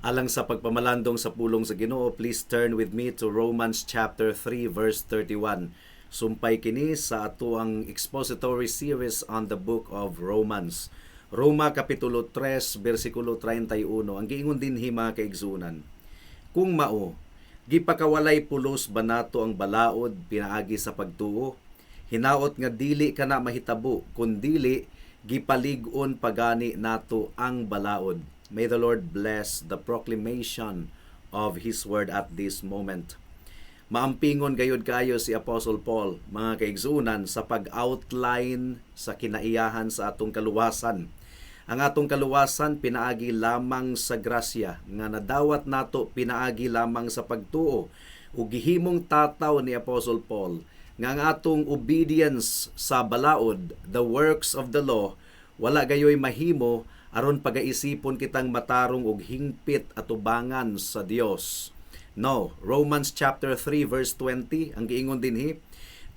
Alang sa pagpamalandong sa pulong sa Ginoo, please turn with me to Romans chapter 3 verse 31. Sumpay kini sa ato ang expository series on the book of Romans. Roma kapitulo 3 bersikulo 31. Ang giingon dinhi mga kaigsunan. Kung mao, gipakawalay pulos ba nato ang balaod pinaagi sa pagtuo? Hinaot nga dili kana mahitabo, kun dili gipalig-on pagani nato ang balaod. May the Lord bless the proclamation of His word at this moment. Maampingon gayud kayo si Apostle Paul, mga kaigsunan, sa pag-outline sa kinaiyahan sa atong kaluwasan. Ang atong kaluwasan pinaagi lamang sa grasya, nga nadawat nato pinaagi lamang sa pagtuo. Ug gihimong tataw ni Apostle Paul nga ang atong obedience sa balaod, the works of the law, wala gayoy mahimo aron pagaisipon kitang matarong og hingpit at ubangan sa Dios. No, Romans chapter 3 verse 20 ang giingon dinhi,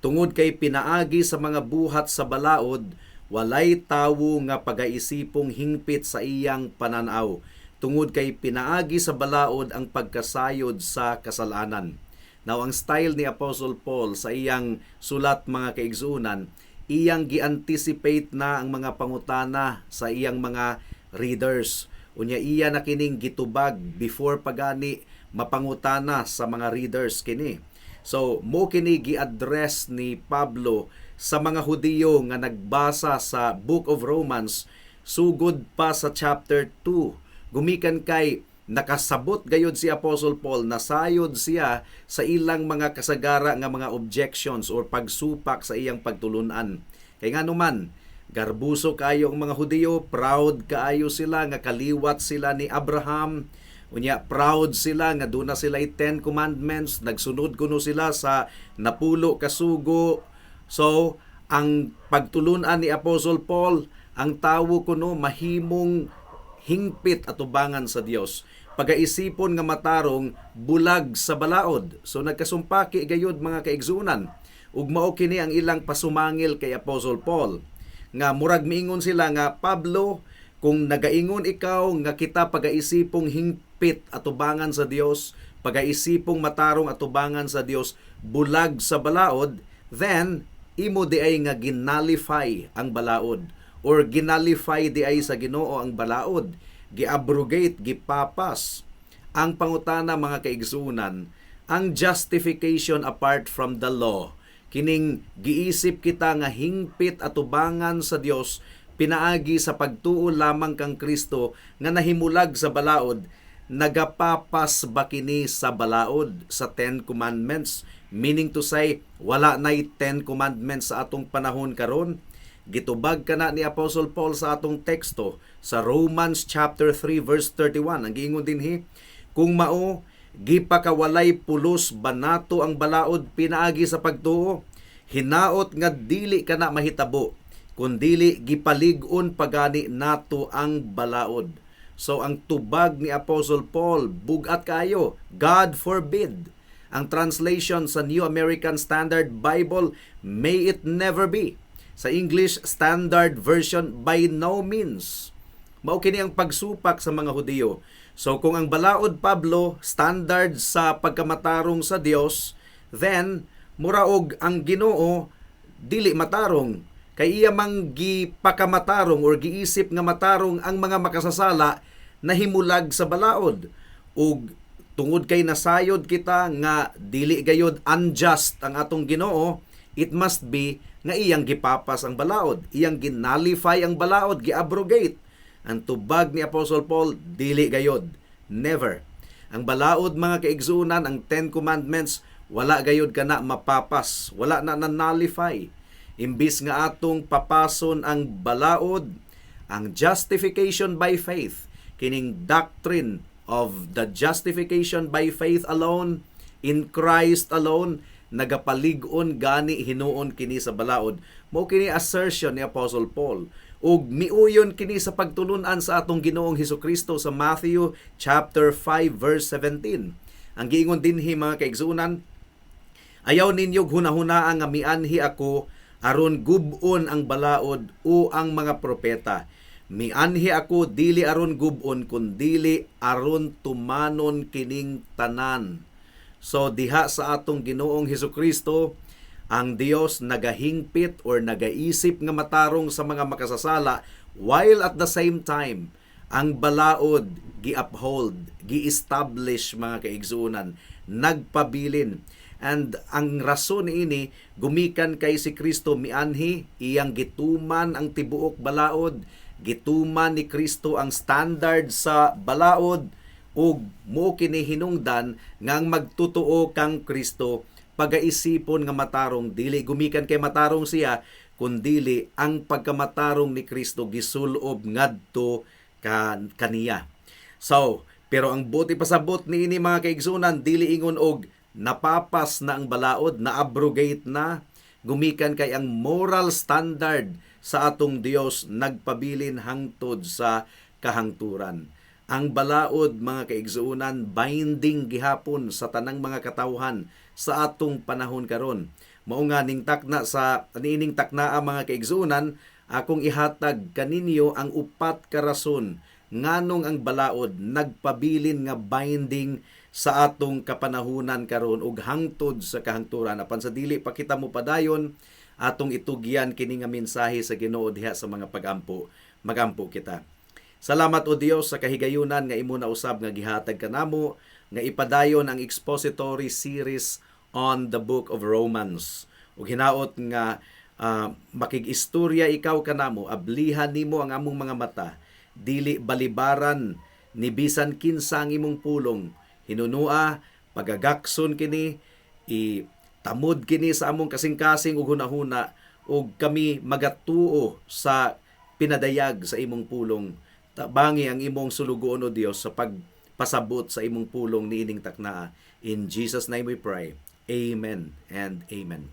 tungod kay pinaagi sa mga buhat sa balaod, walay tawo nga pagaisipong hingpit sa iyang pananaw. Tungod kay pinaagi sa balaod ang pagkasayod sa kasalanan. Now, ang style ni Apostle Paul sa iyang sulat mga kaigsunan, iyang gi-anticipate na ang mga pangutana sa iyang mga readers. Unya iya na kining gitubag before pagani mapangutana sa mga readers kini. So, mo kini gi-address ni Pablo sa mga Hudiyo nga nagbasa sa Book of Romans sugod pa sa chapter 2. Gumikan kay nakasabot gayud si Apostle Paul, nasayod siya sa ilang mga kasagara nga mga objections or pagsupak sa iyang pagtulunan. Kay nga naman, garbuso kayo ang mga Hudiyo, proud kaayo sila nga kaliwat sila ni Abraham. Unya, proud sila nga doon na sila 10 commandments, nagsunod kuno sila sa napulo kasugo. So, ang pagtulunan ni Apostle Paul, ang tawo kuno mahimong hingpit at ubangan sa Dios. Pagaisipon nga matarong bulag sa balaod. So nagkasumpaki gayud mga kaigsunan. Ug mao kini ang ilang pasumangil kay Apostle Paul. Nga murag miingon sila nga, Pablo, kung nagaingon ikaw nga kita pagaisipong hingpit at ubangan sa Dios, pagaisipong matarong at ubangan sa Dios, bulag sa balaod, then imo di ay nga ginalify ang balaod or ginalify di ay sa Ginoo ang balaod, giabrogate, gipapas. Ang pangutana mga kaigsunan, ang justification apart from the law, kining giisip kita nga hingpit at ubangan sa Dios pinaagi sa pagtuo lamang kang Kristo nga nahimulag sa balaod, nagapapas ba kini sa balaod sa 10 commandments? Meaning to say, wala na'y 10 commandments sa atong panahon karon. Gitubag kana ni Apostle Paul sa atong teksto sa Romans chapter 3 verse 31. Ang giingon dinhi, kung mao, gipakawalay pulos ba nato ang balaod pinaagi sa pagtuo? Hinaot nga dili kana mahitabo, kun dili gipalig-on pagani nato ang balaod. So ang tubag ni Apostle Paul, bugat kayo, God forbid. Ang translation sa New American Standard Bible, may it never be. Sa English Standard Version, by no means. Mao kini ang pagsupak sa mga Hudiyo. So kung ang balaod, Pablo, standard sa pagkamatarong sa Dios, then muraog ang Ginoo dili matarong. Kay iya mang gipakamatarong or giisip nga matarong ang mga makasasala na himulag sa balaod. Ug tungod kay nasayod kita nga dili gayud unjust ang atong Ginoo, it must be nga iyang gipapas ang balaod, iyang ginalify ang balaod, giabrogate. Ang tubag ni Apostle Paul, dili gayod, never. Ang balaod mga kaigsunan, ang 10 commandments, wala gayod kana mapapas, wala na nullify. Imbis nga atong papason ang balaod, ang justification by faith, kining doctrine of the justification by faith alone, in Christ alone, nagapalig-on gani hinuon kini sa balaod. Mao kini assertion ni Apostle Paul. Ug miuyon kini sa pagtulunan sa atong Ginoong Hesukristo sa Matthew chapter 5 verse 17. Ang giingon dinhi mga kaigsunan, ayaw ninyo hunahunaan nga mianhi ako aron gub-on ang balaod o ang mga propeta. Mianhi ako dili aron gubon kundili aron tumanon kining tanan. So diha sa atong Ginoong Hesukristo, ang Dios nagahingpit or nagaisip nga matarong sa mga makasasala, while at the same time ang balaod gi-uphold, gi-establish mga kaigsuonan, nagpabilin. And ang rason ini gumikan kay si Kristo mianhi, iyang gituman ang tibuok balaod, gituman ni Kristo ang standard sa balaod, ug mo kini hinungdan ngang magtutuo kang Kristo pagaisipon nga matarong dili gumikan kay matarong siya kundili ang pagkamatarong ni Kristo gisulob ngadto kaniya. So, pero ang buti pasabot ni ini mga kaigsunan dili ingon og napapas na ang balaod, na-abrogate na, gumikan kay ang moral standard sa atong Dios nagpabilin hangtod sa kahangturan. Ang balaod mga kaigsuunan binding gihapon sa tanang mga katawhan sa atong panahon karon. Mao nga ning takna sa niining taknaa mga kaigsuunan, akong ihatag kaninyo ang upat ka rason nganong ang balaod nagpabilin nga binding sa atong kapanahunan karon ug hangtod sa kahangturan. Apan sa dili pa kita mo padayon, atong itugyan kini nga mensahe sa Ginoo diha sa mga pagampo. Magampo kita. Salamat o Dios sa kahigayunan nga imo na usab nga gihatag kanamo nga ipadayon ang expository series on the book of Romans. Ug hinaot nga makig-istorya ikaw kanamo, ablihan nimo ang among mga mata, dili balibaran ni bisan kinsa ang imong pulong. Hinunua, pagagakson kini, itamod kini sa among kasing-kasing ug hunahuna, ug kami magatuo sa pinadayag sa imong pulong. Tabangi ang imong sulugoon o Dios sa pagpasabot sa imong pulong niining taknaa. In Jesus' name we pray. Amen and amen.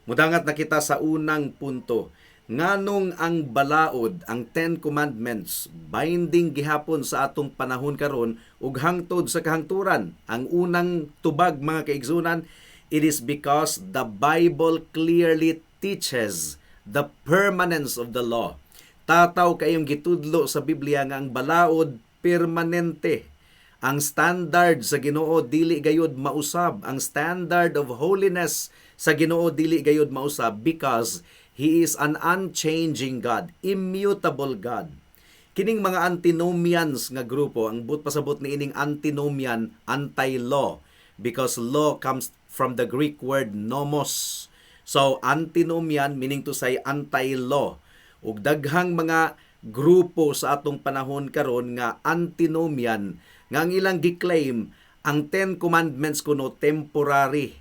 Mudangat na kita sa unang punto. Nganong ang balaod, ang Ten Commandments, binding gihapon sa atong panahon karon ug hangtod sa kahangturan. Ang unang tubag mga kaigsunan, it is because the Bible clearly teaches the permanence of the law. Tataw kayong gitudlo sa Biblia nga ang balaod permanente. Ang standard sa Ginoo dili gayud mausab. Ang standard of holiness sa Ginoo dili gayud mausab because He is an unchanging God, immutable God. Kining mga antinomians nga grupo, ang pasabot ni ining antinomian, anti-law, because law comes from the Greek word nomos. So, antinomian meaning to say anti-law. Ug daghang mga grupo sa atong panahon karon nga antinomian, nga ang ilang giklaim, ang Ten Commandments kuno temporary.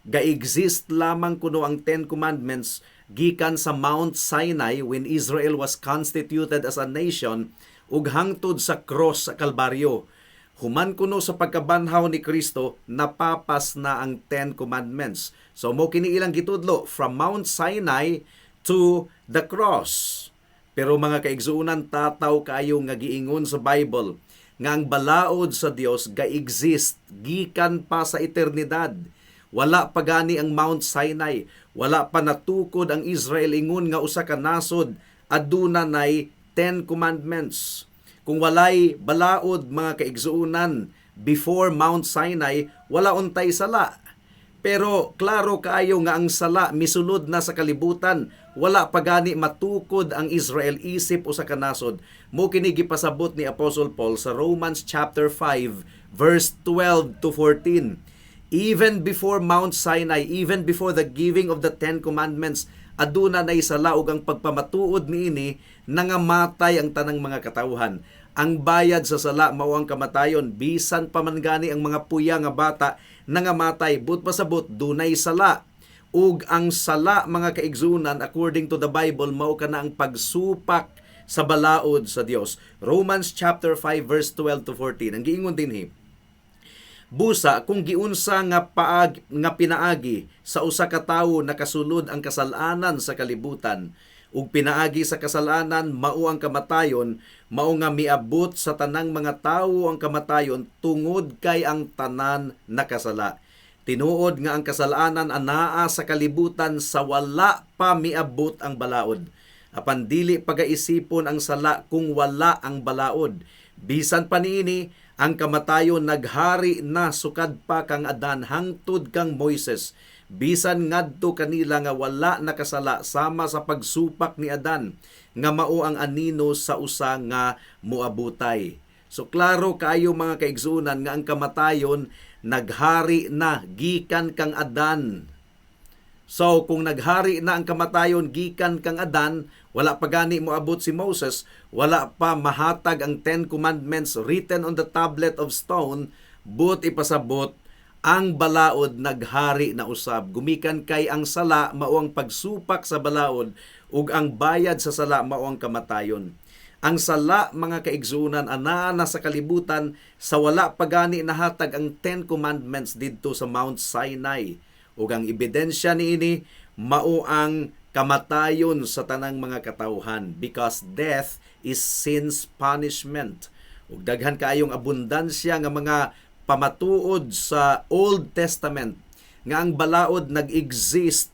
Ga-exist lamang kuno ang Ten Commandments gikan sa Mount Sinai when Israel was constituted as a nation ug hangtod sa cross sa Kalbaryo. Human kuno sa pagkabanhaw ni Kristo, napapas na ang Ten Commandments. So mo kini ilang gitudlo from Mount Sinai to the cross. Pero mga kaigsuunan, tataw kayo nga giingon sa Bible nga ang balaod sa Dios ga-exist gikan pa sa eternidad. Wala pa gani ang Mount Sinai, wala pa natukod ang Israel ingon nga usa ka nasod aduna nay 10 commandments. Kung walay balaod mga kaigsuunan before Mount Sinai, wala untay sala. Pero klaro kaayo nga ang sala misulod na sa kalibutan, wala pa gani matukod ang Israel isip usa ka nasod. Mo kini gipasabot ni Apostle Paul sa Romans chapter 5 verse 12 to 14. Even before Mount Sinai, even before the giving of the Ten Commandments, aduna na isala og ang pagpamatuod niini nangamatay ang tanang mga katawhan. Ang bayad sa sala mao ang kamatayon, bisan pa man gani ang mga puya nga bata nangamatay, but pasabot dunay sala. Ug ang sala mga kaigsunan according to the Bible mao kana ang pagsupak sa balaod sa Dios. Romans chapter 5 verse 12 to 14. Ang giingon dinhi, busa kung giunsa nga pinaagi sa usa ka tawo nakasulod ang kasalanan sa kalibutan ug pinaagi sa kasalanan mao ang kamatayon, mao nga miabot sa tanang mga tawo ang kamatayon tungod kay ang tanan nakasala. Tinuod nga ang kasalanan anaa sa kalibutan sa wala pa miabot ang balaod. Apan dili pagaisipon ang sala kung wala ang balaod. Bisan pa niini, ang kamatayon naghari na sukad pa kang Adan hangtod kang Moises. Bisan ngadto kanila nga wala nakasala sama sa pagsupak ni Adan, nga mao ang anino sa usa nga moabutay. So klaro kayo mga kaigsunan nga ang kamatayon naghari na gikan kang Adan. So kung naghari na ang kamatayon gikan kang Adan, wala pa gani moabot si Moses, wala pa mahatag ang 10 Commandments written on the tablet of stone, but ipasabot ang balaod naghari na usab. Gumikan kay ang sala mao ang pagsupak sa balaod, ug ang bayad sa sala mao ang kamatayon. Ang sala mga kaigsunan anaa na sa kalibutan sa wala pa gani nahatag ang 10 Commandments didto sa Mount Sinai. Ug ang ebidensya niini mao ang kamatayon sa tanang mga katawhan, because death is sin's punishment. Ug daghan kaayong abundansya nga mga pamatuod sa Old Testament nga ang balaod nag-exist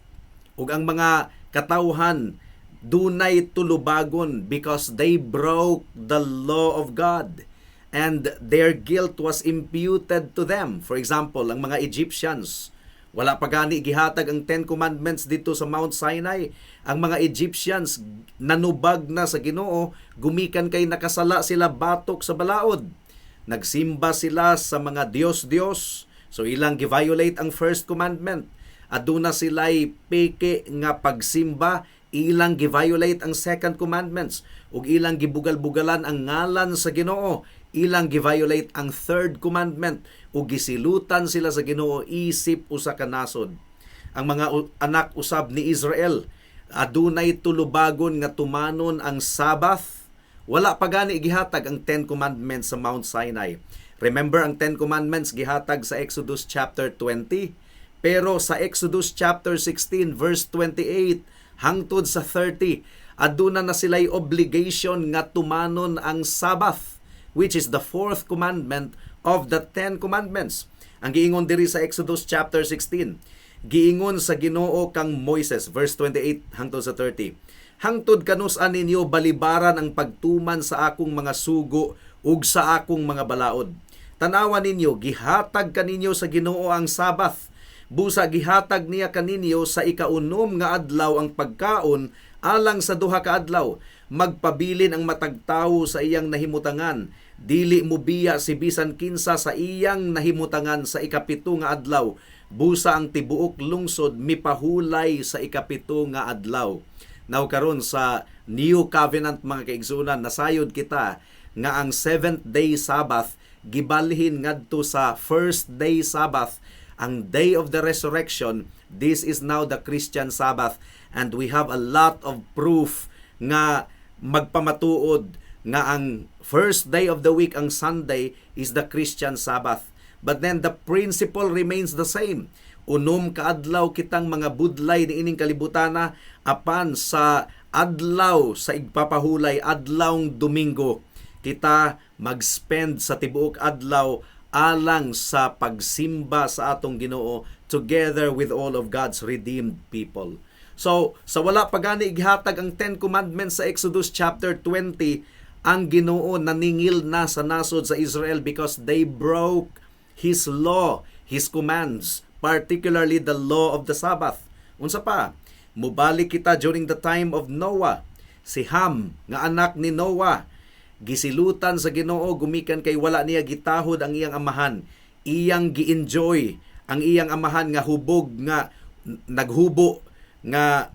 ug ang mga katawhan dunay tulubagon because they broke the law of God and their guilt was imputed to them. For example, ang mga Egyptians, wala pa gani gihatag ang 10 Commandments dito sa Mount Sinai. Ang mga Egyptians nanubag na sa Ginoo, gumikan kay nakasala sila batok sa balaod. Nagsimba sila sa mga Diyos-Diyos. So ilang gi-violate ang first commandment. Aduna sila'y peke nga pagsimba, ilang gi-violate ang second commandments. Ug ilang gibugal-bugalan ang ngalan sa Ginoo, ilang gi-violate ang third commandment. Ug gisilutan sila sa Ginoo isip usa ka nasod. Ang mga anak usab ni Israel adunay tulubagon nga tumanon ang Sabbath. Wala pa gani gihatag ang 10 Commandments sa Mount Sinai. Remember ang 10 Commandments gihatag sa Exodus chapter 20, pero sa Exodus chapter 16 verse 28 hangtod sa 30 aduna na sila'y obligation nga tumanon ang Sabbath, which is the fourth commandment of the 10 Commandments. Ang giingon diri sa Exodus chapter 16, giingon sa Ginoo kang Moises, verse 28 hangtod sa 30, hangtod kanus-an ninyo balibaran ang pagtuman sa akong mga sugo ug sa akong mga balaod. Tanawan ninyo, gihatag kaninyo sa Ginoo ang Sabbath. Busa gihatag niya kaninyo sa ikaunom nga adlaw ang pagkaon alang sa duha ka adlaw. Magpabilin ang matag tawo sa iyang nahimutangan. Dili mubiya si bisan kinsa sa iyang nahimutangan sa ikapito nga adlaw. Busa ang tibuok lungsod mipahulay sa ikapito nga adlaw. Now karon sa New Covenant mga kaigsunan, nasayod kita nga ang 7th day Sabbath gibalhin ngadto sa first day Sabbath, ang day of the resurrection. This is now the Christian Sabbath, and we have a lot of proof nga magpamatuod nga ang first day of the week, ang Sunday, is the Christian Sabbath. But then the principle remains the same. Unom kaadlaw kitang mga budlay ni ining kalibutana apan sa adlaw sa igpapahulay, adlawng Domingo, kita mag-spend sa tibuok adlaw alang sa pagsimba sa atong Ginoo together with all of God's redeemed people. So, sa wala pa gani igihatag ang 10 Commandments sa Exodus chapter 20, ang Ginoo naningil na sa nasod sa Israel because they broke His law, His commands, particularly the law of the Sabbath. Unsa pa? Mubalik kita during the time of Noah. Si Ham, nga anak ni Noah, gisilutan sa Ginoo, gumikan kay wala niya gitahod ang iyang amahan. Iyang gi-enjoy ang iyang amahan nga hubog, nga naghubo, nga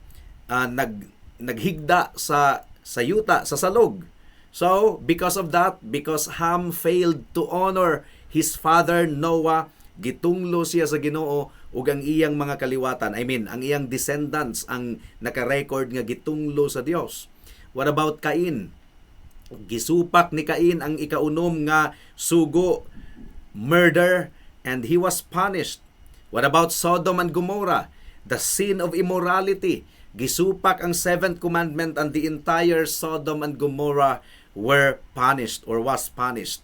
naghigda sa yuta, sa salog. So, because of that, because Ham failed to honor his father Noah, gitunglo siya sa Ginoo ug ang iyang mga kaliwatan, ang iyang descendants ang naka-record nga gitunglo sa Dios. What about Cain? Gisupak ni Cain ang ikaunom nga sugo, murder, and he was punished. What about Sodom and Gomorrah? The sin of immorality. Gisupak ang 7th commandment and the entire Sodom and Gomorrah were punished or was punished.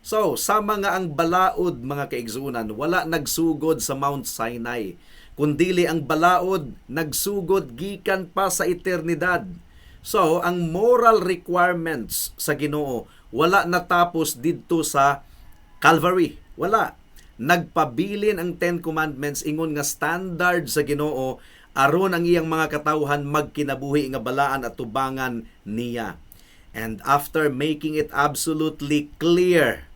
So, sama nga ang balaod mga kaigsunan, wala nagsugod sa Mount Sinai, kundili ang balaod nagsugod gikan pa sa eternidad. So, ang moral requirements sa Ginoo wala natapos didto sa Calvary. Wala. Nagpabilin ang Ten Commandments ingon nga standard sa Ginoo aron ang iyang mga katawhan magkinabuhi nga balaan at tubangan niya. And after making it absolutely clear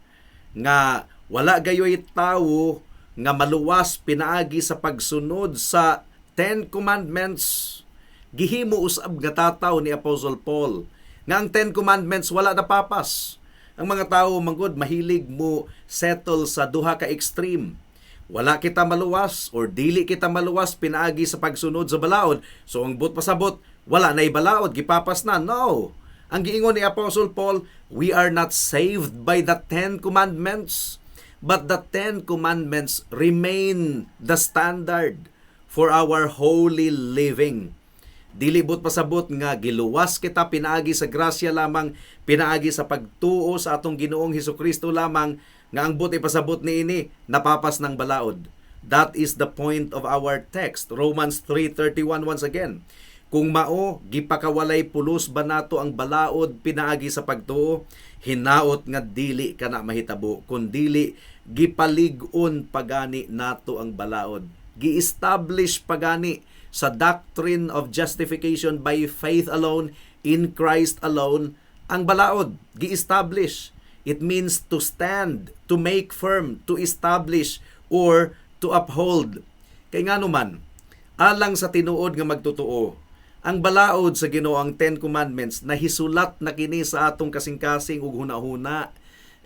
nga wala gayoy tawo nga maluwas pinaagi sa pagsunod sa Ten Commandments, gihimo usab nga tataw ni Apostle Paul nga ang Ten Commandments wala napapas. Ang mga tao manggod mahilig mo settle sa duha ka extreme. Wala kita maluwas or dili kita maluwas pinaagi sa pagsunod sa balaod. So ang but pasabot, wala na ibalaod, gipapas na. No. Ang giingon ni Apostle Paul, we are not saved by the Ten Commandments, but the Ten Commandments remain the standard for our holy living. Dili but pasabot nga giluwas kita pinaagi sa grasya lamang, pinaagi sa pagtuo sa atong Ginoong Hesukristo lamang, nga ang but ipasabot niini napapas ng balaod. That is the point of our text. Romans 3:31 once again. Kung mao gipakawalay pulos ba nato ang balaod pinaagi sa pagtuo, hinaot nga dili kana mahitabo, kun dili gipalig-on pagani nato ang balaod. Gi-establish pagani sa doctrine of justification by faith alone, in Christ alone, ang balaod, gi-establish. It means to stand, to make firm, to establish, or to uphold. Kay nga naman, alang sa tinuod nga magtotoo, ang balaod sa Ginoo, ang Ten Commandments, nahisulat na kini sa atong kasing-kasing ug hunahuna.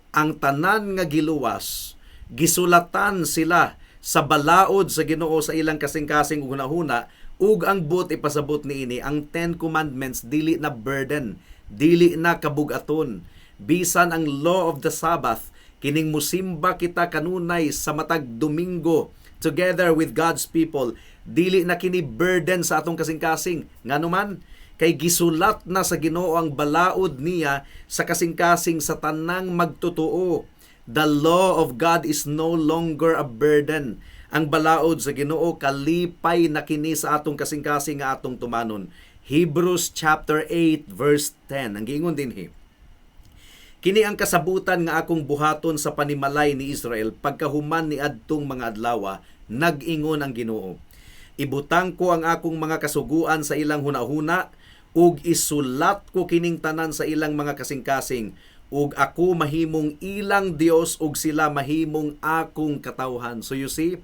Ang tanan nga giluwas, gisulatan sila sa balaod sa Ginoo sa ilang kasing-kasing ug hunahuna, ug ang but ipasabot niini ang Ten Commandments dili na burden, dili na kabugaton. Bisan ang law of the Sabbath, kining musimba kita kanunay sa matag Domingo together with God's people, dili na kini burden sa atong kasing-kasing. Nganuman, kay gisulat na sa Ginoo ang balaod niya sa kasing-kasing sa tanang magtotoo. The law of God is no longer a burden. Ang balaod sa Ginoo kalipay na kini sa atong kasing-kasing nga atong tumanon. Hebrews chapter 8 verse 10. Ang giingon dinhi, kini ang kasabutan nga akong buhaton sa panimalay ni Israel pagkahuman ni adtong mga adlaw, nag-ingon ang Ginoo. Ibutang ko ang akong mga kasuguan sa ilang hunahuna ug isulat ko kining tanan sa ilang mga kasing-kasing, ug ako mahimong ilang Dios ug sila mahimong akong katawhan. So you see,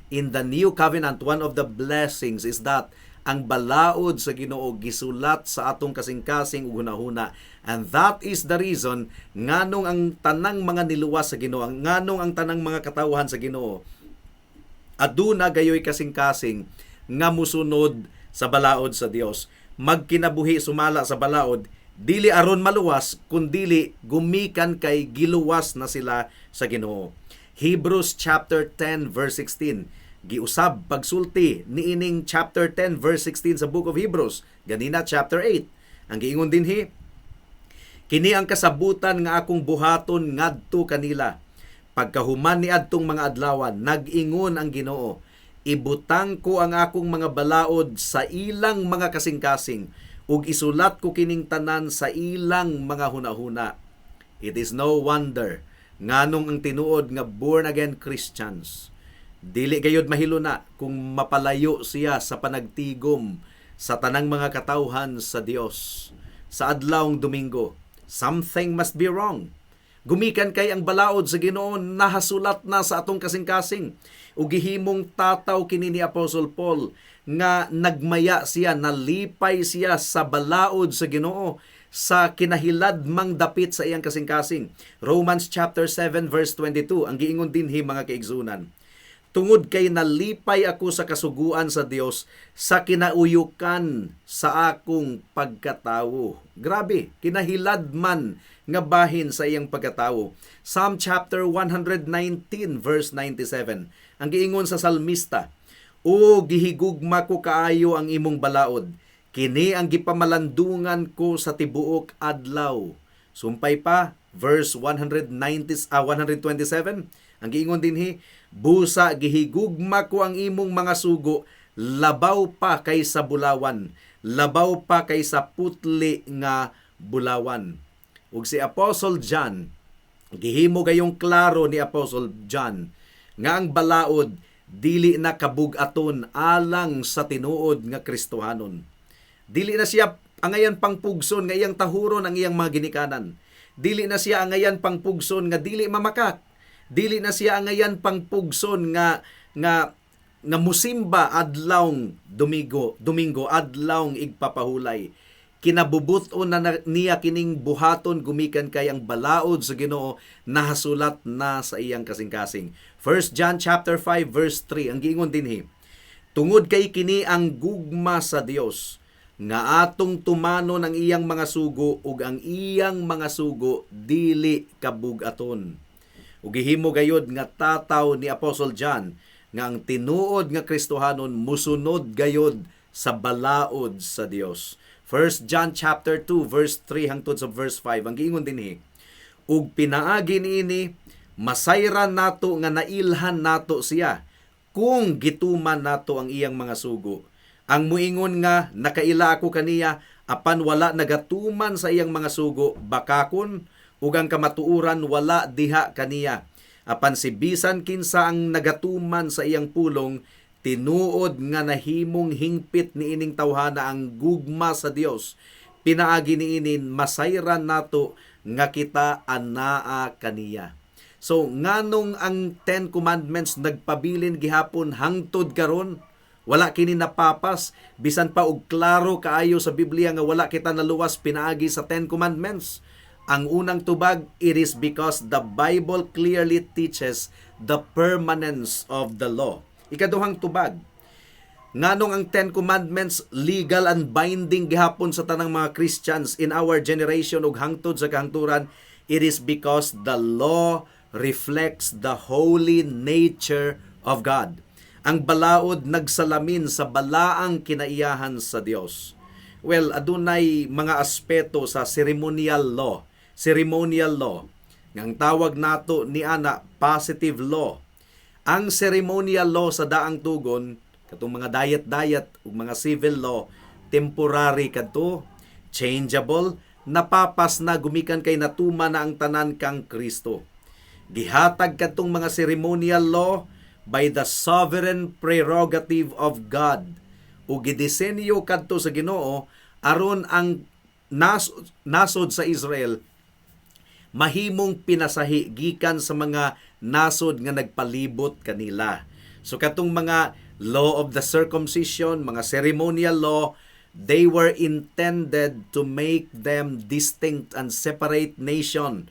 in the new covenant, one of the blessings is that ang balaod sa Ginoo gisulat sa atong kasing-kasing ug hunahuna. And that is the reason nganong ang tanang mga niluwas sa Ginoo, nganong ang tanang mga katawhan sa Ginoo aduna gayoy kasing-kasing nga musunod sa balaod sa Dios. Magkinabuhi sumala sa balaod, dili aron maluwas, kundili gumikan kay giluwas na sila sa Ginoo. Hebrews chapter 10 verse 16. Giusab pagsulti niining chapter 10 verse 16 sa book of Hebrews. Ganina chapter 8. Ang giingon dinhi, kini ang kasabutan nga akong buhaton ngadto kanila. Pagkahuman ni adtong mga adlaw, nag-ingon ang Ginoo, ibutang ko ang akong mga balaod sa ilang mga kasing-kasing ug isulat ko kining tanan sa ilang mga hunahuna. It is no wonder nganong ang tinuod nga born again Christians dili gayud mahiluna kung mapalayo siya sa panagtigom sa tanang mga katawhan sa Dios sa adlawng Domingo. Something must be wrong. Gumikan kay ang balaod sa Ginoo nahasulat na sa atong kasing-kasing. Ug gihimong tataw kini ni Apostle Paul nga nagmaya siya, nalipay siya sa balaod sa Ginoo sa kinahiladmang dapit sa iyang kasing-kasing. Romans chapter 7 verse 22. Ang giingon dinhi mga kaigsunan, tungod kay nalipay ako sa kasuguan sa Dios sa kinauyukan sa akong pagkatawo. Grabe, kinahiladman nga bahin sa iyang pagkatawo. Psalm chapter 119 verse 97. Ang giingon sa salmista, o gihigugma ko kaayo ang imong balaod, kini ang gipamalandungan ko sa tibuok adlaw. Sumpay pa, verse 127, ang giingon dinhi, busa gihigugma ko ang imong mga sugo, labaw pa kaysa bulawan, labaw pa kaysa putli nga bulawan. Ug si Apostle John, gihimo gayong klaro ni Apostle John nga ang balaod dili na kabug-aton alang sa tinuod nga Kristohanon. Dili na siya angayan pangpugson nga iyang tahuron ang iyang mga ginikanan. Dili na siya angayan pangpugson nga dili mamakak. Dili na siya angayan pangpugson nga musimba adlawng Domingo adlawng igpapahulay. Kinabubuton na niya kining buhaton gumikan kay ang balaod sa Ginoo nahasulat na sa iyang kasing-kasing. 1 John chapter 5 verse 3 ang giingon dinhi, tungod kay kini ang gugma sa Dios nga atong tumanon ang iyang mga sugo ug ang iyang mga sugo dili kabug-aton. Ug gihimo gayud nga tataw ni Apostle John nga ang tinuod nga Kristohanon musunod gayud sa balaod sa Dios. 1 John chapter 2 verse 3 hangtod sa verse 5 ang giingon dinhi, ug pinaagi niini masayran nato nga nailhan nato siya kung gituman nato ang iyang mga sugo. Ang muingon nga nakaila ako kaniya apan wala nagatuman sa iyang mga sugo bakakon ug ang kamatuoran wala diha kaniya. Apan si bisan kinsa ang nagatuman sa iyang pulong tinuod nga nahimong hingpit niining tawhana ang gugma sa Dios. Pinaagi niinin masayran nato nga kita anaa kaniya. So nganong ang 10 commandments nagpabilin gihapon hangtod karon? Wala kini napapas bisan pa og klaro kaayo sa Biblia nga wala kita naluwas pinaagi sa 10 commandments. Ang unang tubag, it is because the Bible clearly teaches the permanence of the law. Ikaduhang tubag, nganong ang 10 commandments legal and binding gihapon sa tanang mga Christians in our generation ug hangtod sa kahangturan, it is because the law reflects the holy nature of God. Ang balaod nagsalamin sa balaang kinaiyahan sa Dios. Well, adunay mga aspeto sa ceremonial law. Ceremonial law. Ang tawag nato ni ana positive law. Ang ceremonial law sa daang tugon, katong mga dayat-dayat ug mga civil law, temporary kadto, changeable, napapas na gumikan kay natuma na ang tanan kang Kristo. Gihatag kadtong mga ceremonial law by the sovereign prerogative of God. Ug gidisenyo kadto sa Ginoo aron ang nasod sa Israel mahimong pinasahi gikan sa mga nasod nga nagpalibot kanila. So katong mga law of the circumcision, mga ceremonial law, they were intended to make them distinct and separate nation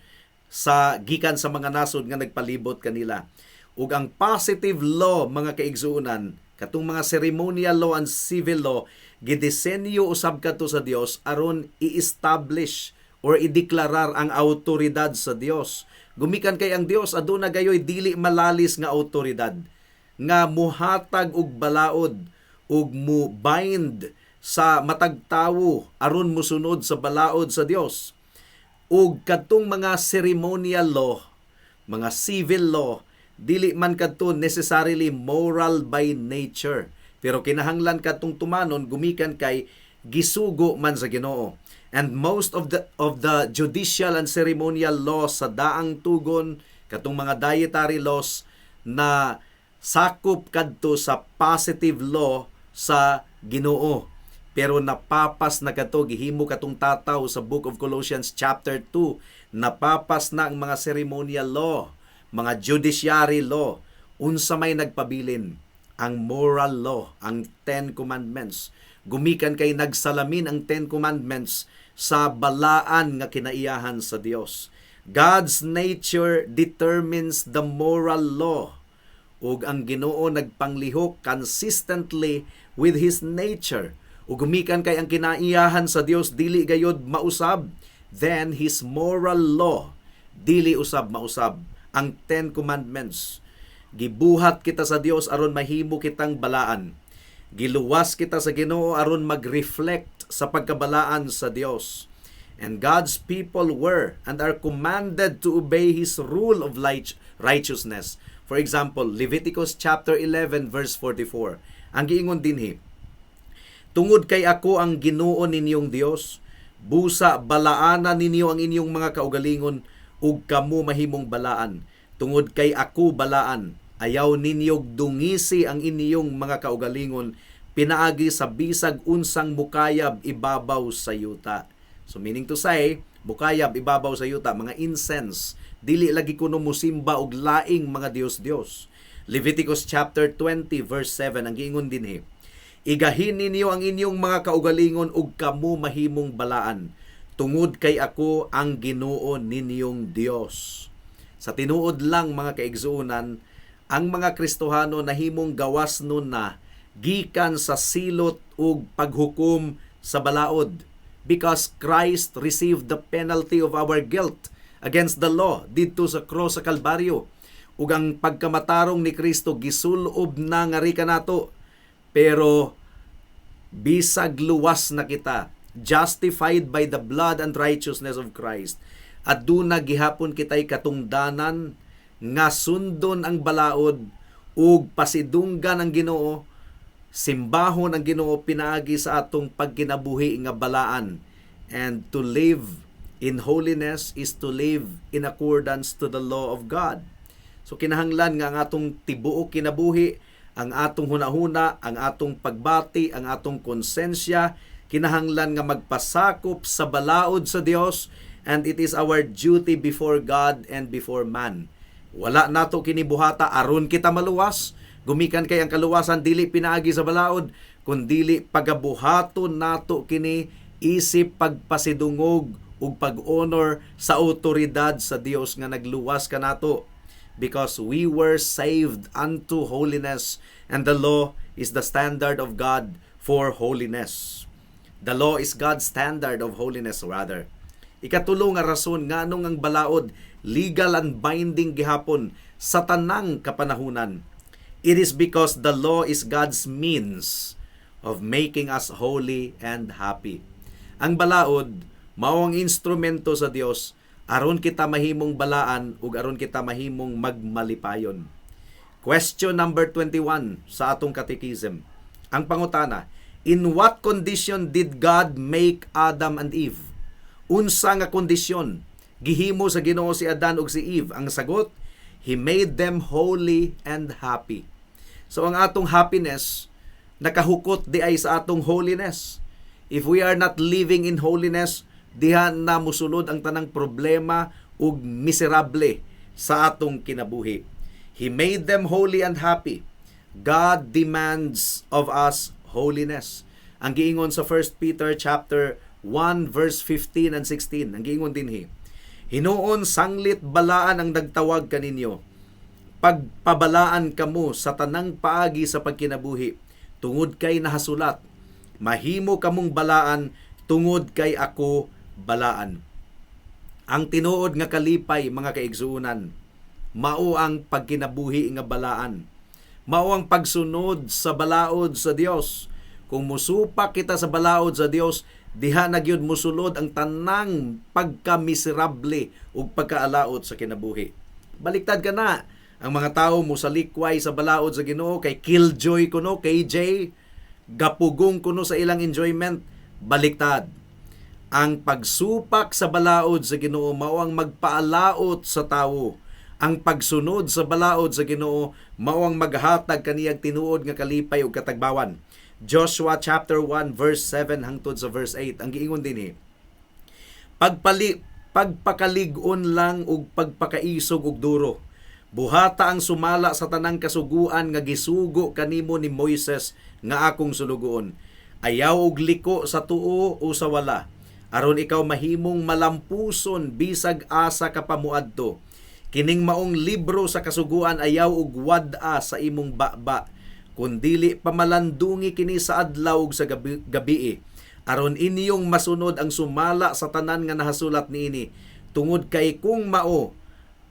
sa gikan sa mga nasod nga nagpalibot kanila. Ug ang positive law, mga kaigsuunan, katong mga ceremonial law and civil law, gidisenyo usab kadto sa Dios aron i-establish or ideklarar ang autoridad sa Dios. Gumikan kay ang Dios aduna gayoy dili malalis nga autoridad nga muhatag og balaod ug mu bind sa matag tawo aron mosunod sa balaod sa Dios. Ug kadtong mga ceremonial law, mga civil law, dili man kadto necessarily moral by nature, pero kinahanglan kadtong tumanon gumikan kay gisugo man sa Ginoo. And most of the judicial and ceremonial laws sa daang tugon, katong mga dietary laws na sakop kadto sa positive law sa Ginoo. Pero napapas na kadto gihimo katong tataw sa Book of Colossians chapter 2, napapas na ang mga ceremonial law, mga judiciary law, unsa may nagpabilin ang moral law, ang 10 commandments. Gumikan kay nagsalamin ang 10 commandments sa balaan nga kinaiyahan sa Dios. God's nature determines the moral law. Ug ang Ginoo nagpanglihok consistently with His nature. Ug gumikan kay ang kinaiyahan sa Dios dili gayud mausab, then His moral law dili usab mausab. Ang 10 commandments, gibuhat kita sa Dios aron mahimo kitang balaan. Giluwas kita sa Ginoo aron mag-reflect sa pagkabalaan sa Dios. And God's people were and are commanded to obey His rule of righteousness. For example, Leviticus chapter 11 verse 44. Ang giingon dinhi, Tungod kay ako ang Ginoo ninyong Dios, busa balaanan ninyo ang inyong mga kaugalingon ug kamo mahimong balaan. Tungod kay ako balaan, ayaw ninyog dungisi ang inyong mga kaugalingon pinaagi sa bisag unsang mukayab ibabaw sa yuta. So meaning to say, mukayab ibabaw sa yuta, mga incense, dili lagi kuno musimba og laing mga Dios-Dios. Leviticus chapter 20 verse 7 ang giingon dinhi, igahin ninyo ang inyong mga kaugalingon ug kamo mahimong balaan, tungod kay ako ang Ginoo ninyong Dios. Sa tinuod lang mga kaigsuonan, ang mga Kristohano nahimong gawas nun na gikan sa silot ug paghukom sa balaod, because Christ received the penalty of our guilt against the law didto sa cross sa Kalbaryo. Ug ang pagkamatarong ni Kristo gisulob na nga rika nato, pero bisag luwas na kita, justified by the blood and righteousness of Christ. Aduna gihapon kitay katungdanan nga sundon ang balaod ug pasidunggan ang Ginoo, simbahon ang Ginoo pinaagi sa atong pagkinabuhi nga balaan. And to live in holiness is to live in accordance to the law of God. So kinahanglan nga ang atong tibuok kinabuhi, ang atong hunahuna, ang atong pagbati, ang atong konsensya, kinahanglan nga magpasakop sa balaod sa Dios, and it is our duty before God and before man. Wala nato kinibuhata aron kita maluwas, gumikan kay ang kaluwasan dili pinaagi sa balaod, kundili pagabuhaton nato kini isip pagpasidungog ug pag-honor sa awtoridad sa Dios nga nagluwas kanato. Because we were saved unto holiness, and the law is the standard of God for holiness. The law is God's standard of holiness rather. Ikatulo nga rason nganong ang balaod legal and binding gihapon sa tanang kapanahunan. It is because the law is God's means of making us holy and happy. Ang balaod mao ang instrumento sa Dios aron kita mahimong balaan ug aron kita mahimong magmalipayon. Question number 21 sa atong catechism. Ang pangutana, in what condition did God make Adam and Eve? Unsa nga kondisyon gihimo sa Ginoo si Adan ug si Eve? Ang sagot, He made them holy and happy. So ang atong happiness nakahukot di ay sa atong holiness. If we are not living in holiness, diha na musulod ang tanang problema ug miserable sa atong kinabuhi. He made them holy and happy. God demands of us holiness. Ang giingon sa 1 Peter chapter 1 verse 15 and 16, ang giingon dinhi, hinuon sanglit balaan ang nagtawag kaninyo, pagpabalaan kamo sa tanang paagi sa pagkinabuhi, tungod kay nahasulat, mahimo kamong balaan tungod kay ako balaan. Ang tinuod nga kalipay mga kaigsuonan, mao ang pagkinabuhi nga balaan. Mao ang pagsunod sa balaod sa Dios. Kung musupak kita sa balaod sa Dios, diha na gyud musulod ang tanang pagkamiserable ug pagkaalaot sa kinabuhi. Baliktad ka na. Ang mga tawo musalikway sa balaod sa Ginoo kay killjoy kuno, KJ, gapugong kuno sa ilang enjoyment. Baliktad. Ang pagsupak sa balaod sa Ginoo mao ang magpaalaot sa tawo. Ang pagsunod sa balaod sa Ginoo mao ang maghatag kaniyang tinuod nga kalipay ug katagbawan. Joshua chapter 1 verse 7 hangtod sa verse 8 ang giingon dinhi, pagpakalig-on lang ug pagpakaisog ug duro, buhata ang sumala sa tanang kasuguan nga gisugo kanimo ni Moises nga akong sulugoon. Ayaw og liko sa tuo o sa wala, aron ikaw mahimong malampuson bisag asa ka pamuadto. Kining maong libro sa kasuguan ayaw og wad-a sa imong baba, kundili pamalandungi kini sa adlaw ug sa gabii, aron inyong masunod ang sumala sa tanan nga nahasulat niini, tungod kay kung mao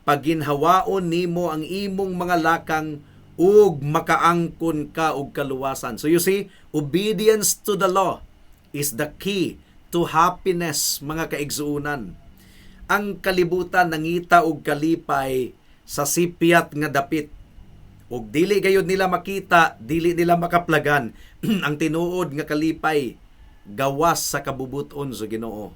paginhawaon nimo ang imong mga lakang ug makaangkon ka og kaluwasan. So you see, obedience to the law is the key to happiness mga kaigsuunan. Ang kalibutan nangita og kalipay sa sipyat nga dapit ug dili gayud nila makita, dili nila makaplagan ang tinuod nga kalipay gawas sa kabubuton sa Ginoo.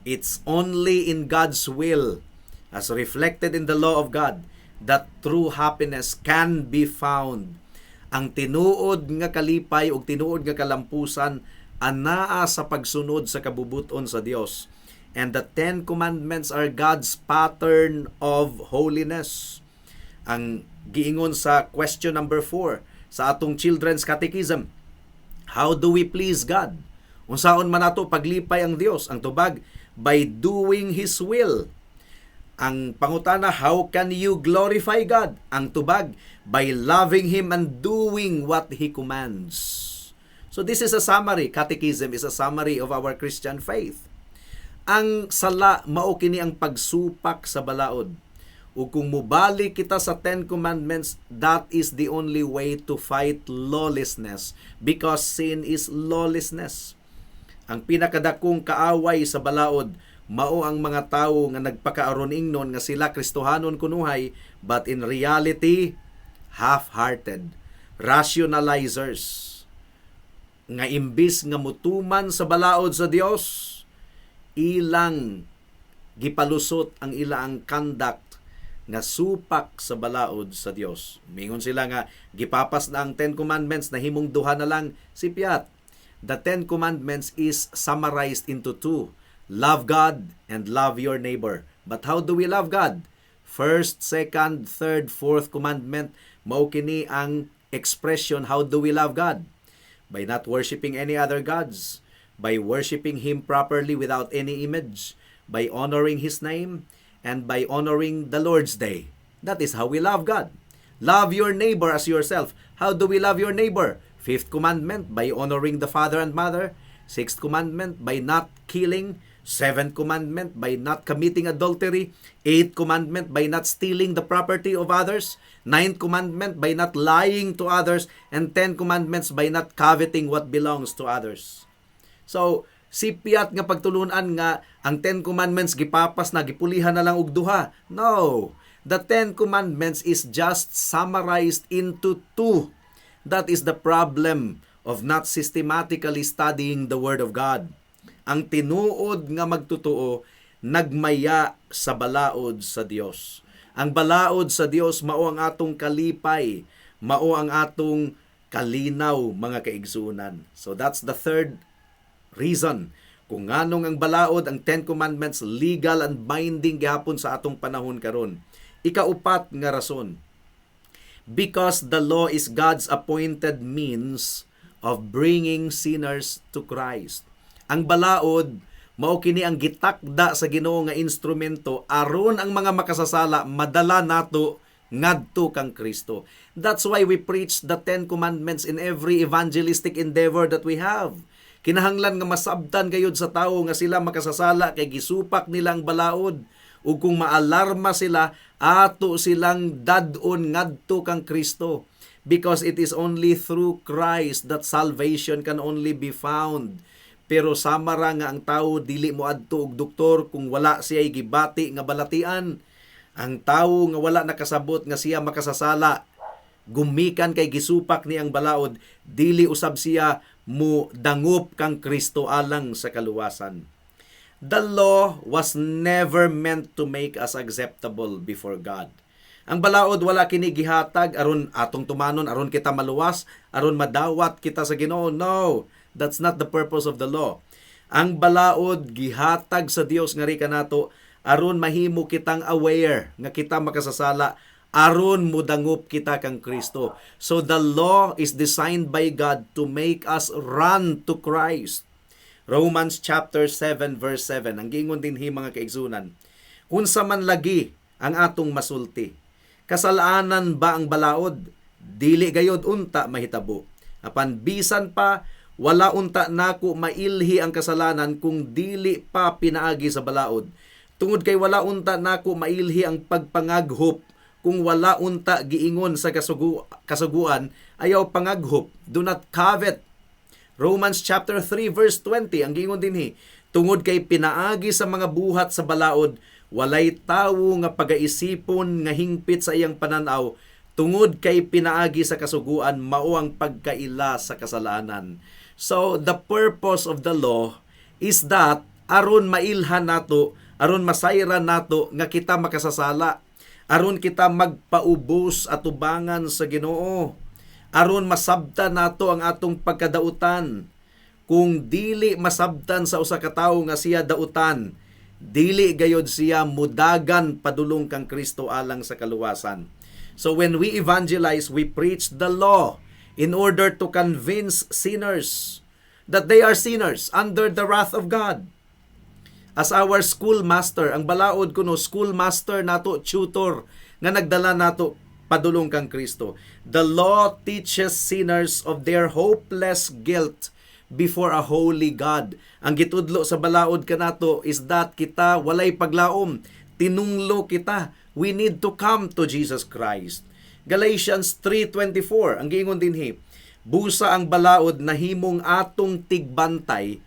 It's only in God's will, as reflected in the law of God, that true happiness can be found. Ang tinuod nga kalipay ug tinuod nga kalampusan anaa sa pagsunod sa kabubuton sa Dios. And the 10 Commandments are God's pattern of holiness. Ang giingon sa question number 4 sa atong Children's Catechism, how do we please God? Unsaon man nato paglipay ang Dios? Ang tubag, by doing His will. Ang pangutana, how can you glorify God? Ang tubag, by loving Him and doing what He commands. So this is a summary. Catechism is a summary of our Christian faith. Ang sala, mao kini ang pagsupak sa balaod. O kung mubalik kita sa 10 Commandments, that is the only way to fight lawlessness, because sin is lawlessness. Ang pinakadakong kaaway sa balaod, mao ang mga tawo nga nagpakaaron ingnon nga sila Kristohanon kunuhay, but in reality, half-hearted, rationalizers, nga imbis nga mutuman sa balaod sa Dios, ilang gipalusot ang ilang conduct nga supak sa balaod sa Dios. Mingon sila nga gipapas na ang 10 Commandments na himong duha na lang sipyat. The 10 Commandments is summarized into 2. Love God and love your neighbor. But how do we love God? First, second, third, fourth commandment, mao kini ang expression how do we love God? By not worshiping any other gods, by worshiping Him properly without any image, by honoring His name, and by honoring the Lord's Day. That is how we love God. Love your neighbor as yourself. How do we love your neighbor? Fifth commandment, by honoring the father and mother. Sixth commandment, by not killing. Seventh commandment, by not committing adultery. Eighth commandment, by not stealing the property of others. Ninth commandment, by not lying to others. And 10 commandments, by not coveting what belongs to others. So, sipyat nga pagtulunan nga ang 10 commandments gipapas na gipulihan na lang og duha. No. The 10 commandments is just summarized into 2. That is the problem of not systematically studying the Word of God. Ang tinuod nga magtotoo nagmaya sa balaod sa Dios. Ang balaod sa Dios mao ang atong kalipay, mao ang atong kalinaw, mga kaigsunan. So that's the third reason kung nganong ang balaod, ang 10 Commandments, legal and binding gihapon sa atong panahon karon. Ikaupat nga rason, because the law is God's appointed means of bringing sinners to Christ. Ang balaod, mao kini ang gitakda sa Ginoo nga instrumento aron ang mga makasasala madala nato ngadto kang Kristo. That's why we preach the 10 Commandments in every evangelistic endeavor that we have. Kinahanglan nga masabtan gayud sa tawo nga sila makasasala kay gisupak nila ang balaod, ug kung maalarma sila ato silang dadon ngadto kang Kristo, because it is only through Christ that salvation can only be found. Pero samara nga ang tawo dili mo adto og doktor kung wala siya gibati nga balatian. Ang tawo nga wala nakasabot nga siya makasasala, gumikan kay gisupak ni ang balaod, dili usab siya mo dangop kang Kristo alang sa kaluwasan. The law was never meant to make us acceptable before God. Ang balaod wala kini gihatag aron atong tumanon, aron kita maluwas, aron madawat kita sa Ginoo. No, that's not the purpose of the law. Ang balaod gihatag sa Dios nga ri kanato aron mahimo kitang aware nga kita makasasala, aron mudangop kita kang Kristo. So the law is designed by God to make us run to Christ. Romans chapter 7 verse 7. Ang giingon dinhi mga kaigsunan, unsa man lagi ang atong masulti, kasalanan ba ang balaod? Dili gayod unta mahitabo. Apan bisan pa wala unta nako mailhi ang kasalanan kung dili pa pinaagi sa balaod. Tungod kay wala unta nako mailhi ang pagpangaghop kung wala unta giingon sa kasuguan, ayaw pangaghop. Do not covet. Romans chapter 3 verse 20, ang giingon dinhi, tungod kay pinaagi sa mga buhat sa balaod, walay tawo nga pagaisipon nga hingpit sa iyang pananaw, tungod kay pinaagi sa kasuguan mao ang pagkaila sa kasalanan. So the purpose of the law is that aron mailhan nato, aron masayran nato nga kita makasasala, aron kita magpaubos atubangan sa Ginoo, aron masabtan nato ang atong pagkadautan. Kung dili masabtan sa usa ka tawo nga siya dautan, dili gayod siya mudagan padulong kang Kristo alang sa kaluwasan. So when we evangelize, we preach the law in order to convince sinners that they are sinners under the wrath of God. As our schoolmaster, ang balaod kuno schoolmaster nato, tutor nga nagdala nato padulong kang Kristo. The law teaches sinners of their hopeless guilt before a holy God. Ang gitudlo sa balaod kanato is that kita walay paglaom, tinunglo kita. We need to come to Jesus Christ. Galatians 3:24, ang giingon dinhi, busa ang balaod na himong atong tigbantay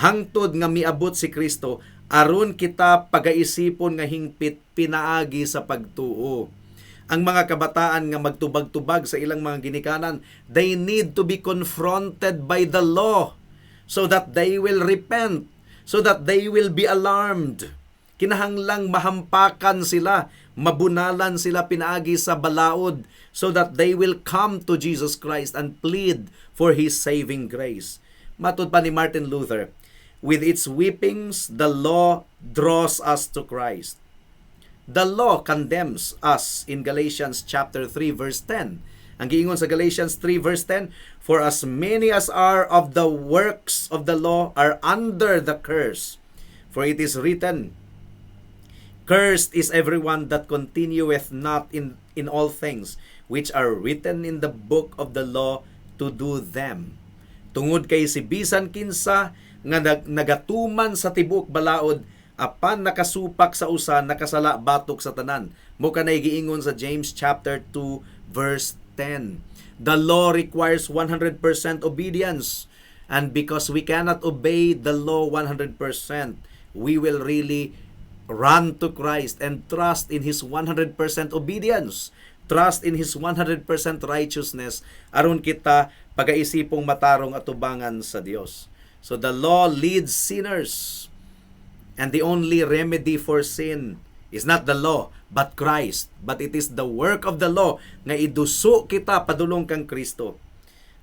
hangtod nga miabot si Kristo aron kita pagaisipon nga hingpit pinaagi sa pagtuo. Ang mga kabataan nga magtubag-tubag sa ilang mga ginikanan, they need to be confronted by the law so that they will repent, so that they will be alarmed. Kinahanglang mahampakan sila, mabunalan sila pinaagi sa balaod so that they will come to Jesus Christ and plead for His saving grace. Matud pa ni Martin Luther, with its whippings, the law draws us to Christ. The law condemns us in Galatians chapter 3 verse 10. Ang giingon sa Galatians 3 verse 10, for as many as are of the works of the law are under the curse. For it is written, cursed is everyone that continueth not in all things which are written in the book of the law to do them. Tungod kay si bisan kinsa nga nagatuman sa tibuok balaod, apan nakasupak sa usa, nakasala batok sa tanan. Mo kanay giingon sa James chapter 2 verse 10. The law requires 100% obedience, and because we cannot obey the law 100%, we will really run to Christ and trust in His 100% obedience, trust in His 100% righteousness, aron kita pagaisipong matarong atubangan sa Dios. So the law leads sinners, and the only remedy for sin is not the law, but Christ. But it is the work of the law nga iduso kita padulong kang Kristo.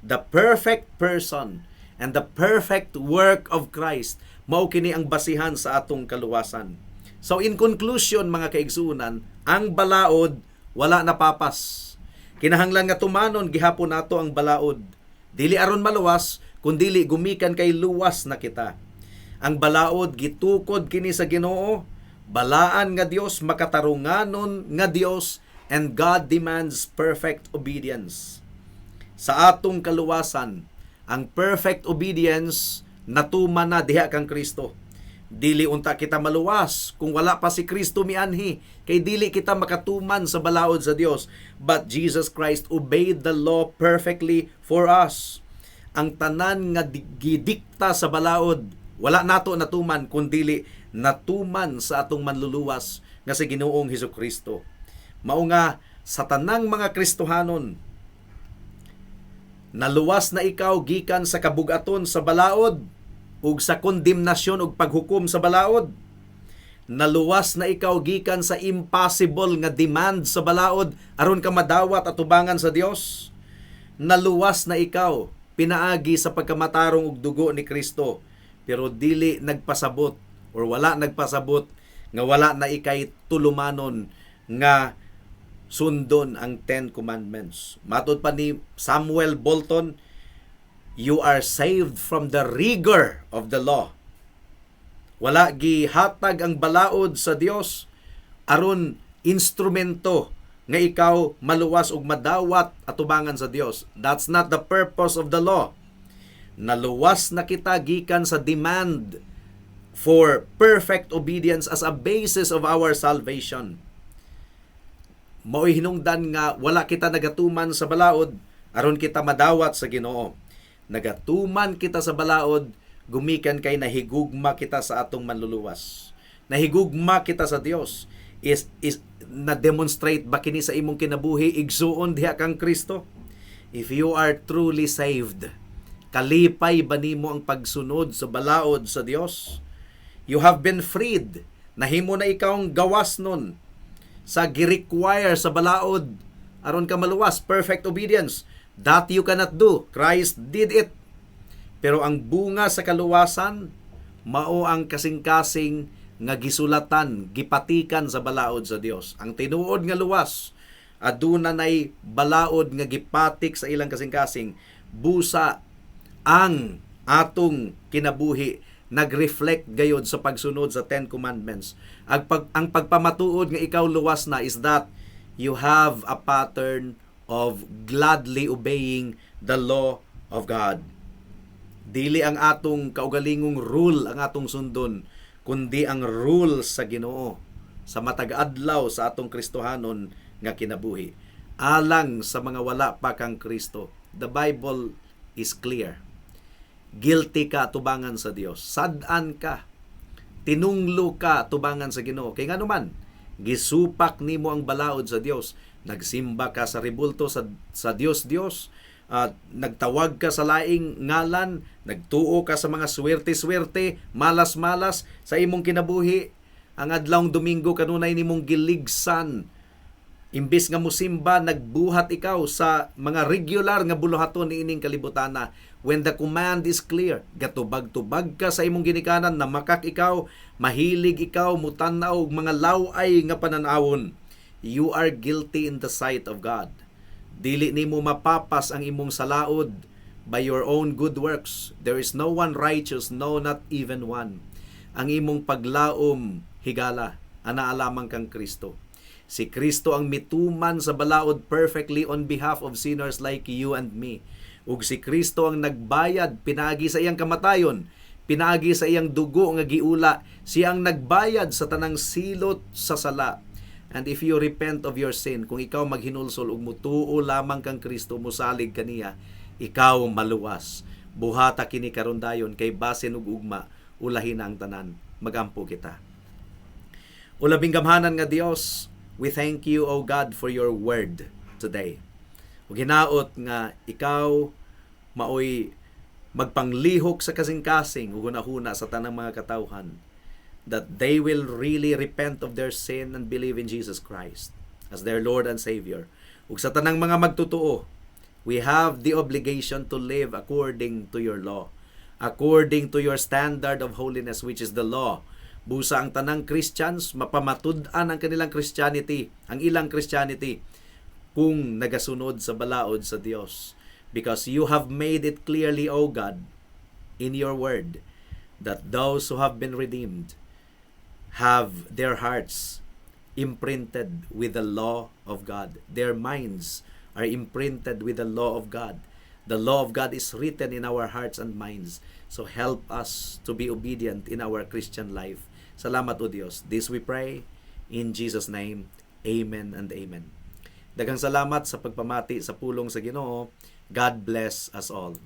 The perfect person and the perfect work of Christ, mao kini ang basihan sa atong kaluwasan. So in conclusion mga kaigsunan, ang balaod wala napapas. Kinahanglan nga tumanon gihapon nato ang balaod. Dili aron maluwas, kundili gumikan kay luwas na kita. Ang balaod gitukod kini sa Ginoo, balaan nga Dios, makatarunganon nga Dios, and God demands perfect obedience. Sa atong kaluwasan, ang perfect obedience natuman na diha kang Kristo. Dili unta kita maluwas kung wala pa si Kristo mianhi, kay dili kita makatuman sa balaod sa Dios. But Jesus Christ obeyed the law perfectly for us. Ang tanan nga gidikta sa balaod, wala nato natuman kundili natuman sa atong manluluwas nga si Ginoong Hesukristo. Mao nga sa tanang mga Kristohanon, naluwas na ikaw gikan sa kabug-aton sa balaod ug sa kondemnasyon ug paghukom sa balaod. Naluwas na ikaw gikan sa impossible nga demand sa balaod aron ka madawat at tubangan sa Dios. Naluwas na ikaw pinaagi sa pagkamatarong ug dugo ni Kristo, pero dili nagpasabot or wala nagpasabot nga wala na ikay tulumanon nga sundon ang 10 Commandments. Matod pa ni Samuel Bolton, you are saved from the rigor of the law. Wala gihatag ang balaod sa Dios aron instrumento nga ikaw maluwas ug madawat atubangan sa Dios. That's not the purpose of the law. Naluwas na kita gikan sa demand for perfect obedience as a basis of our salvation. Mao'y hinungdan nga wala kita nagatuman sa balaod aron kita madawat sa Ginoo. Nagatuman kita sa balaod gumikan kay nahigugma kita sa atong manluluwas. Nahigugma kita sa Dios. is na demonstrate ba kini sa imong kinabuhi igsuon diha kang Kristo? If you are truly saved, kalipay ba nimo ang pagsunod sa balaod sa Dios? You have been freed. Nahimo na ikaw ang gawas nun sa gi-require sa balaod aron ka maluwas, perfect obedience. That you cannot do. Christ did it. Pero ang bunga sa kaluwasan mao ang kasing-kasing nga gisulatan, gipatikan sa balaod sa Dios. Ang tinuod nga luwas aduna nay balaod nga gipatik sa ilang kasing-kasing, busa ang atong kinabuhi nag-reflect gayod sa pagsunod sa Ten Commandments. Ang pagpamatuod nga ikaw luwas na is that you have a pattern of gladly obeying the law of God. Dili ang atong kaugalingong rule ang atong sundon, kundi ang rule sa Ginoo sa matag adlaw sa atong Kristohanon nga kinabuhi. Alang sa mga wala pa kang Kristo, the Bible is clear. Guilty ka tubangan sa Dios. Sad-an ka. Tinunglo ka tubangan sa Ginoo. Kay nga naman, gisupak nimo ang balaod sa Dios. Nagsimba ka sa ribulto sa Dios, at nagtawag ka sa laing ngalan, nagtuo ka sa mga swerte-swerte, malas-malas sa imong kinabuhi. Ang adlawng Domingo kanunay nimong giligsan. Imbis nga musimba, nagbuhat ikaw sa mga regular nga buluhaton ni ining kalibutana. When the command is clear, gatubag-tubag ka sa imong ginikanan, na makak ikaw, mahilig ikaw, mutanaw og mga laway nga pananawon. You are guilty in the sight of God. Dili nimo mapapas ang imong salaod by your own good works. There is no one righteous, no, not even one. Ang imong paglaom higala, ana lamang kang Kristo. Si Kristo ang mituman sa balaod perfectly on behalf of sinners like you and me. Ug si Kristo ang nagbayad, pinaagi sa iyang kamatayon, pinaagi sa iyang dugo nga giula, siya ang nagbayad sa tanang silot sa sala. And if you repent of your sin, kung ikaw maghinulsol ug mutuo lamang kang Kristo, musalig kaniya, ikaw maluwas. Buhata kini karon dayon, kay basin ug ugma ulahin ang tanan. Magampo kita. O labing gamhanan nga Dios, we thank you, O God, for your word today. Ug hinaot nga ikaw maoy magpanglihok sa kasing-kasing ug hunahuna sa tanang mga katawhan, that they will really repent of their sin and believe in Jesus Christ as their Lord and Savior. Ug sa tanang mga magtutuo, we have the obligation to live according to your law, according to your standard of holiness, which is the law. Busa ang tanang Christians, mapamatud-an ang kanilang Christianity, ang ilang Christianity, kung nagasunod sa balaod sa Dios. Because you have made it clearly, O God, in your word, that those who have been redeemed have their hearts imprinted with the law of God. Their minds are imprinted with the law of God. The law of God is written in our hearts and minds. So help us to be obedient in our Christian life. Salamat, O Dios. This we pray in Jesus' name. Amen and amen. Daghang salamat sa pagpamati sa pulong sa Ginoo. God bless us all.